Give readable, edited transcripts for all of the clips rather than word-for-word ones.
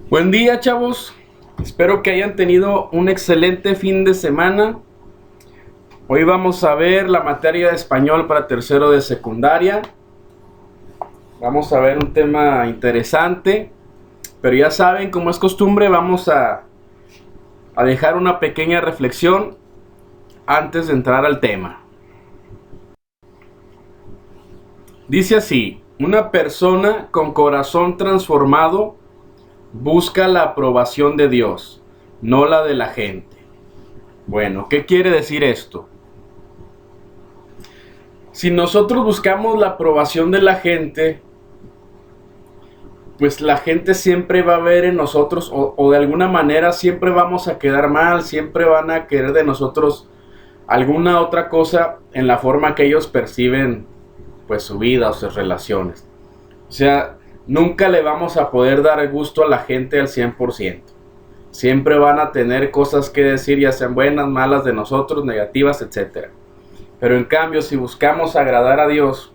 Buen día, chavos. Espero que hayan tenido un excelente fin de semana. Hoy vamos a ver la materia de español para tercero de secundaria. Vamos a ver un tema interesante, pero ya saben, como es costumbre, vamos a dejar una pequeña reflexión antes de entrar al tema. Dice así: una persona con corazón transformado busca la aprobación de Dios, no la de la gente. Bueno, ¿qué quiere decir esto? Si nosotros buscamos la aprobación de la gente, pues la gente siempre va a ver en nosotros, o de alguna manera siempre vamos a quedar mal, siempre van a querer de nosotros alguna otra cosa en la forma que ellos perciben pues su vida o sus relaciones. O sea, nunca le vamos a poder dar gusto a la gente al 100%. Siempre van a tener cosas que decir, ya sean buenas, malas de nosotros, negativas, etcétera. Pero en cambio, si buscamos agradar a Dios,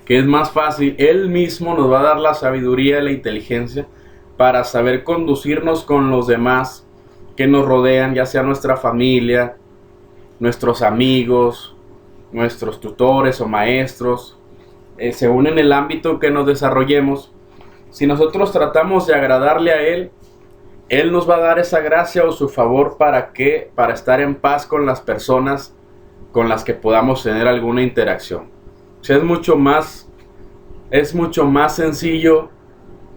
que es más fácil, Él mismo nos va a dar la sabiduría y la inteligencia para saber conducirnos con los demás que nos rodean, ya sea nuestra familia, nuestros amigos, nuestros tutores o maestros, según en el ámbito que nos desarrollemos. Si nosotros tratamos de agradarle a Él, Él nos va a dar esa gracia o su favor para estar en paz con las personas con las que podamos tener alguna interacción. O sea, es mucho más sencillo,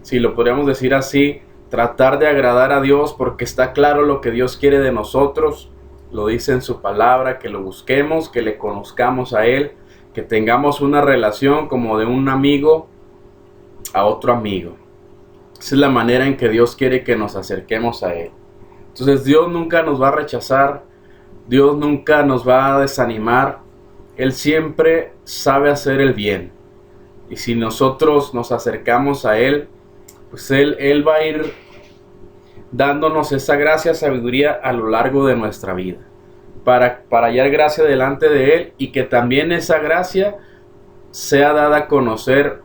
si lo podríamos decir así, tratar de agradar a Dios, porque está claro lo que Dios quiere de nosotros. Lo dice en su palabra, que lo busquemos, que le conozcamos a Él, que tengamos una relación como de un amigo a otro amigo. Esa es la manera en que Dios quiere que nos acerquemos a Él. Entonces Dios nunca nos va a rechazar, Dios nunca nos va a desanimar. Él siempre sabe hacer el bien. Y si nosotros nos acercamos a Él, pues Él va a ir dándonos esa gracia, sabiduría a lo largo de nuestra vida. Para hallar gracia delante de Él, y que también esa gracia sea dada a conocer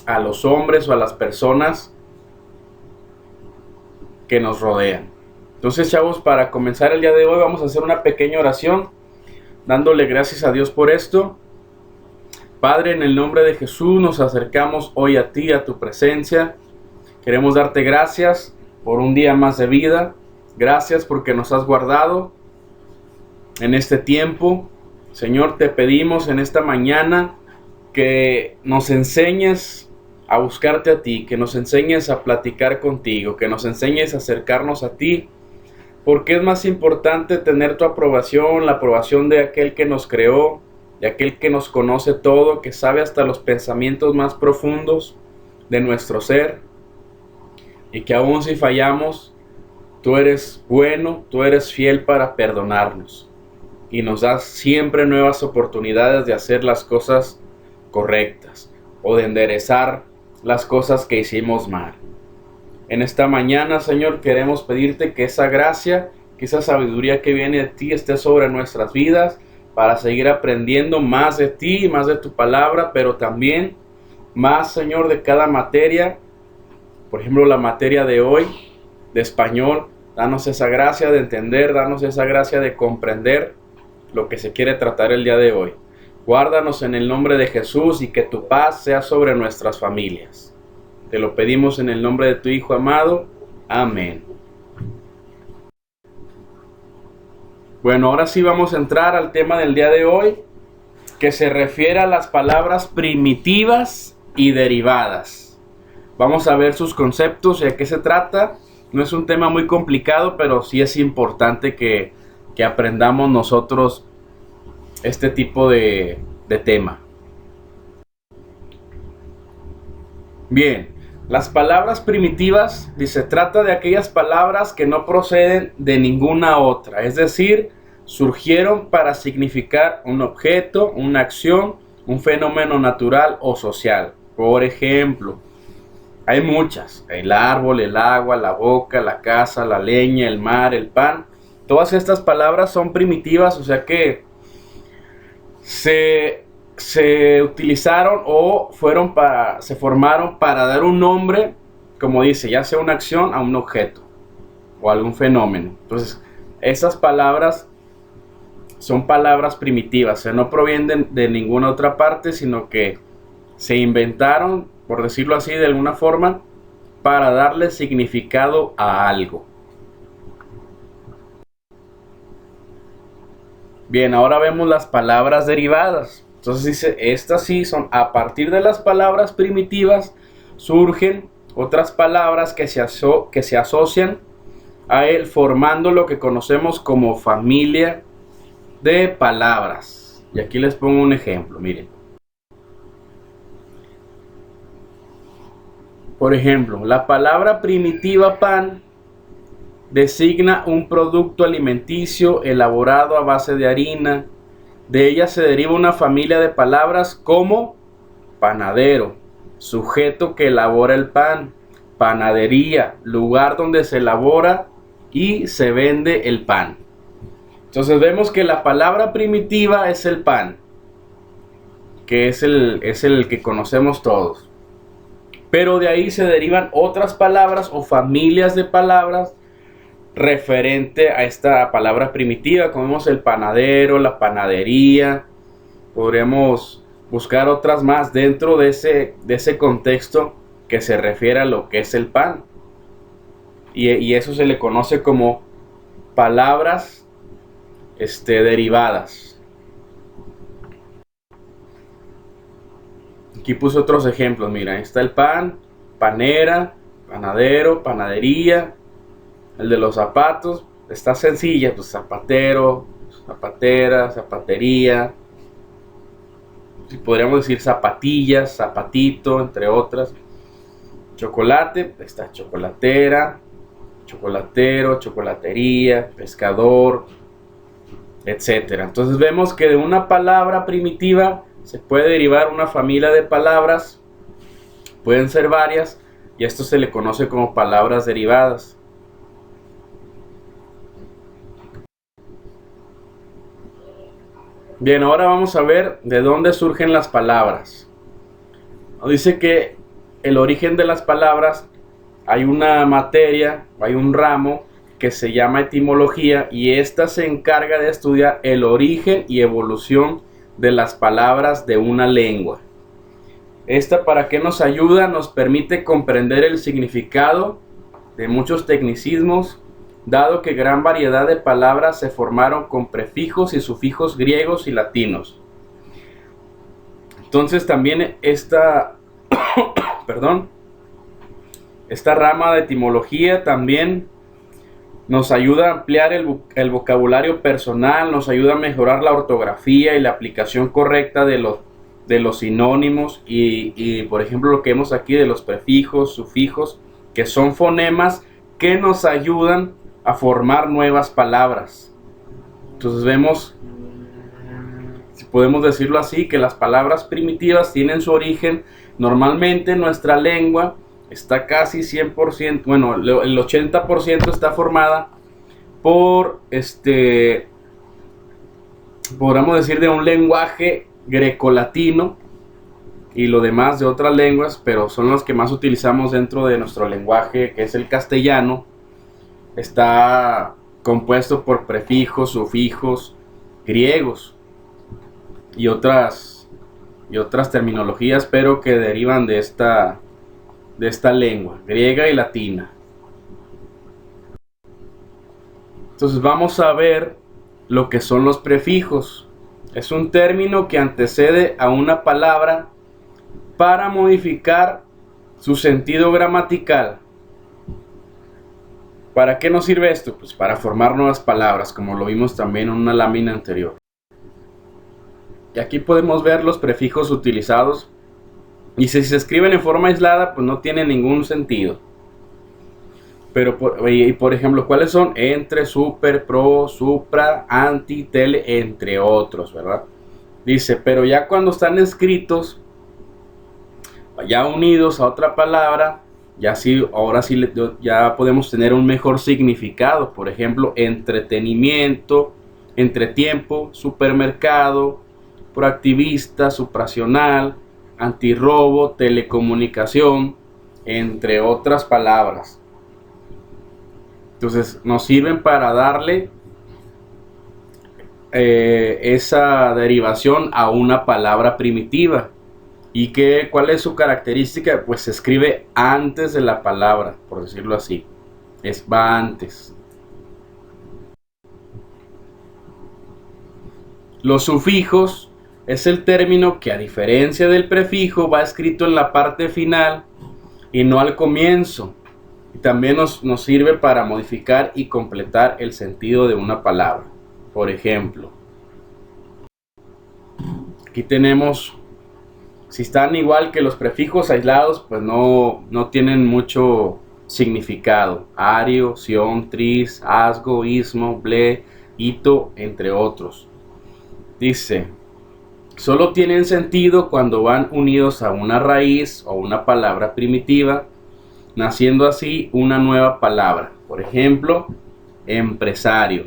a los hombres o a las personas que nos rodean. Entonces, chavos, para comenzar el día de hoy vamos a hacer una pequeña oración, dándole gracias a Dios por esto. Padre, en el nombre de Jesús nos acercamos hoy a ti, a tu presencia. Queremos darte gracias por un día más de vida. Gracias porque nos has guardado en este tiempo. Señor, te pedimos en esta mañana que nos enseñes a buscarte a ti, que nos enseñes a platicar contigo, que nos enseñes a acercarnos a ti, porque es más importante tener tu aprobación, la aprobación de aquel que nos creó, de aquel que nos conoce todo, que sabe hasta los pensamientos más profundos de nuestro ser, y que aun si fallamos, tú eres bueno, tú eres fiel para perdonarnos, y nos das siempre nuevas oportunidades de hacer las cosas correctas, o de enderezar las cosas que hicimos mal. En esta mañana, Señor, queremos pedirte que esa gracia, que esa sabiduría que viene de ti esté sobre nuestras vidas, para seguir aprendiendo más de ti, más de tu palabra, pero también más, Señor, de cada materia. Por ejemplo, la materia de hoy, de español, danos esa gracia de entender, danos esa gracia de comprender lo que se quiere tratar el día de hoy. Guárdanos en el nombre de Jesús, y que tu paz sea sobre nuestras familias. Te lo pedimos en el nombre de tu Hijo amado. Amén. Bueno, ahora sí vamos a entrar al tema del día de hoy, que se refiere a las palabras primitivas y derivadas. Vamos a ver sus conceptos y a qué se trata. No es un tema muy complicado, pero sí es importante que aprendamos nosotros este tipo de tema. Bien, las palabras primitivas, se trata de aquellas palabras que no proceden de ninguna otra, es decir, surgieron para significar un objeto, una acción, un fenómeno natural o social. Por ejemplo, hay muchas: el árbol, el agua, la boca, la casa, la leña, el mar, el pan. Todas estas palabras son primitivas, o sea que se utilizaron o se formaron para dar un nombre como dice, ya sea una acción a un objeto o algún fenómeno. Entonces, esas palabras son palabras primitivas, o sea, no provienen de ninguna otra parte, sino que se inventaron, por decirlo así, de alguna forma, para darle significado a algo. Bien, ahora vemos las palabras derivadas. Entonces dice, estas sí son, a partir de las palabras primitivas, surgen otras palabras que se asocian a él, formando lo que conocemos como familia de palabras. Y aquí les pongo un ejemplo, miren. Por ejemplo, la palabra primitiva pan designa un producto alimenticio elaborado a base de harina. De ella se deriva una familia de palabras como panadero, sujeto que elabora el pan, panadería, lugar donde se elabora y se vende el pan. Entonces vemos que la palabra primitiva es el pan, que es el que conocemos todos. Pero de ahí se derivan otras palabras o familias de palabras referente a esta palabra primitiva, como vemos el panadero, la panadería. Podríamos buscar otras más dentro de ese contexto que se refiere a lo que es el pan. Y eso se le conoce como palabras derivadas. Aquí puse otros ejemplos, mira, ahí está el pan, panera, panadero, panadería. El de los zapatos está sencilla, pues zapatero, zapatera, zapatería. Podríamos decir zapatillas, zapatito, entre otras. Chocolate, está chocolatera, chocolatero, chocolatería, pescador, etcétera. Entonces vemos que de una palabra primitiva se puede derivar una familia de palabras, pueden ser varias, y esto se le conoce como palabras derivadas. Bien, ahora vamos a ver de dónde surgen las palabras. Dice que el origen de las palabras, hay una materia, hay un ramo que se llama etimología, y esta se encarga de estudiar el origen y evolución de las palabras de una lengua. Esta, ¿para qué nos ayuda? Nos permite comprender el significado de muchos tecnicismos, dado que gran variedad de palabras se formaron con prefijos y sufijos griegos y latinos. Entonces también esta rama de etimología también nos ayuda a ampliar el vocabulario personal, nos ayuda a mejorar la ortografía y la aplicación correcta de los sinónimos y por ejemplo lo que vemos aquí de los prefijos, sufijos, que son fonemas que nos ayudan a formar nuevas palabras. Entonces vemos, si podemos decirlo así, que las palabras primitivas tienen su origen. Normalmente nuestra lengua está casi 100%, bueno, el 80% está formada por podríamos decir de un lenguaje grecolatino y lo demás de otras lenguas, pero son las que más utilizamos dentro de nuestro lenguaje, que es el castellano. Está compuesto por prefijos, sufijos griegos y otras terminologías, pero que derivan de esta lengua griega y latina. Entonces vamos a ver lo que son los prefijos. Es un término que antecede a una palabra para modificar su sentido gramatical. ¿Para qué nos sirve esto? Pues para formar nuevas palabras, como lo vimos también en una lámina anterior. Y aquí podemos ver los prefijos utilizados. Y si se escriben en forma aislada, pues no tiene ningún sentido. Pero, por ejemplo, ¿cuáles son? Entre, super, pro, supra, anti, tele, entre otros, ¿verdad? Dice, pero ya cuando están escritos, ya unidos a otra palabra, ahora sí ya podemos tener un mejor significado. Por ejemplo, entretenimiento, entretiempo, supermercado, proactivista, supracional, antirrobo, telecomunicación, entre otras palabras. Entonces nos sirven para darle esa derivación a una palabra primitiva. ¿Y cuál es su característica? Pues se escribe antes de la palabra, por decirlo así. Va antes. Los sufijos es el término que, a diferencia del prefijo, va escrito en la parte final y no al comienzo. Y también nos sirve para modificar y completar el sentido de una palabra. Por ejemplo, aquí tenemos, si están igual que los prefijos aislados, pues no tienen mucho significado. Ario, sion, tris, asgo, ismo, ble, hito, entre otros. Dice, solo tienen sentido cuando van unidos a una raíz o una palabra primitiva, naciendo así una nueva palabra. Por ejemplo, empresario,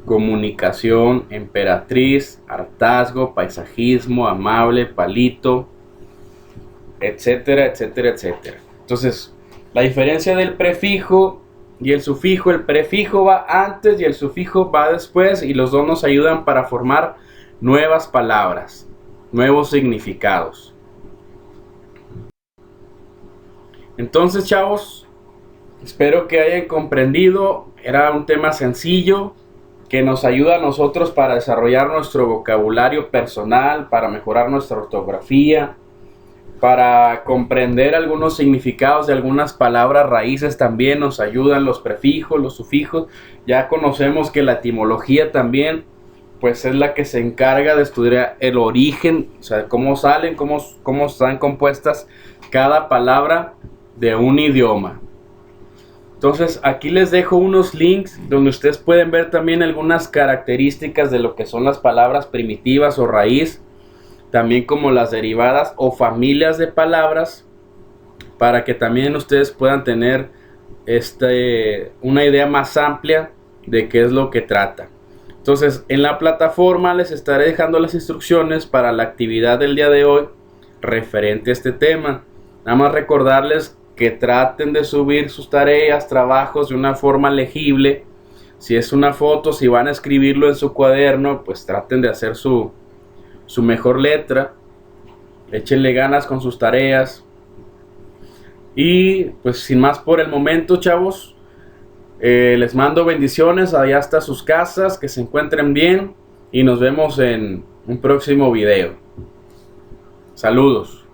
comunicación, emperatriz, hartazgo, paisajismo, amable, palito, etcétera, etcétera, etcétera. Entonces, la diferencia del prefijo y el sufijo: el prefijo va antes y el sufijo va después, y los dos nos ayudan para formar nuevas palabras, nuevos significados. Entonces, chavos, espero que hayan comprendido. Era un tema sencillo que nos ayuda a nosotros para desarrollar nuestro vocabulario personal, para mejorar nuestra ortografía, para comprender algunos significados de algunas palabras raíces. También nos ayudan los prefijos, los sufijos. Ya conocemos que la etimología también, pues, es la que se encarga de estudiar el origen, o sea, cómo salen, cómo están compuestas cada palabra de un idioma. Entonces, aquí les dejo unos links donde ustedes pueden ver también algunas características de lo que son las palabras primitivas o raíz, también como las derivadas o familias de palabras, para que también ustedes puedan tener una idea más amplia de qué es lo que trata. Entonces, en la plataforma les estaré dejando las instrucciones para la actividad del día de hoy referente a este tema. Nada más recordarles que traten de subir sus tareas, trabajos de una forma legible. Si es una foto, si van a escribirlo en su cuaderno, pues traten de hacer su mejor letra. Échenle ganas con sus tareas. Y pues sin más por el momento, chavos, les mando bendiciones allá hasta sus casas, que se encuentren bien y nos vemos en un próximo video. Saludos.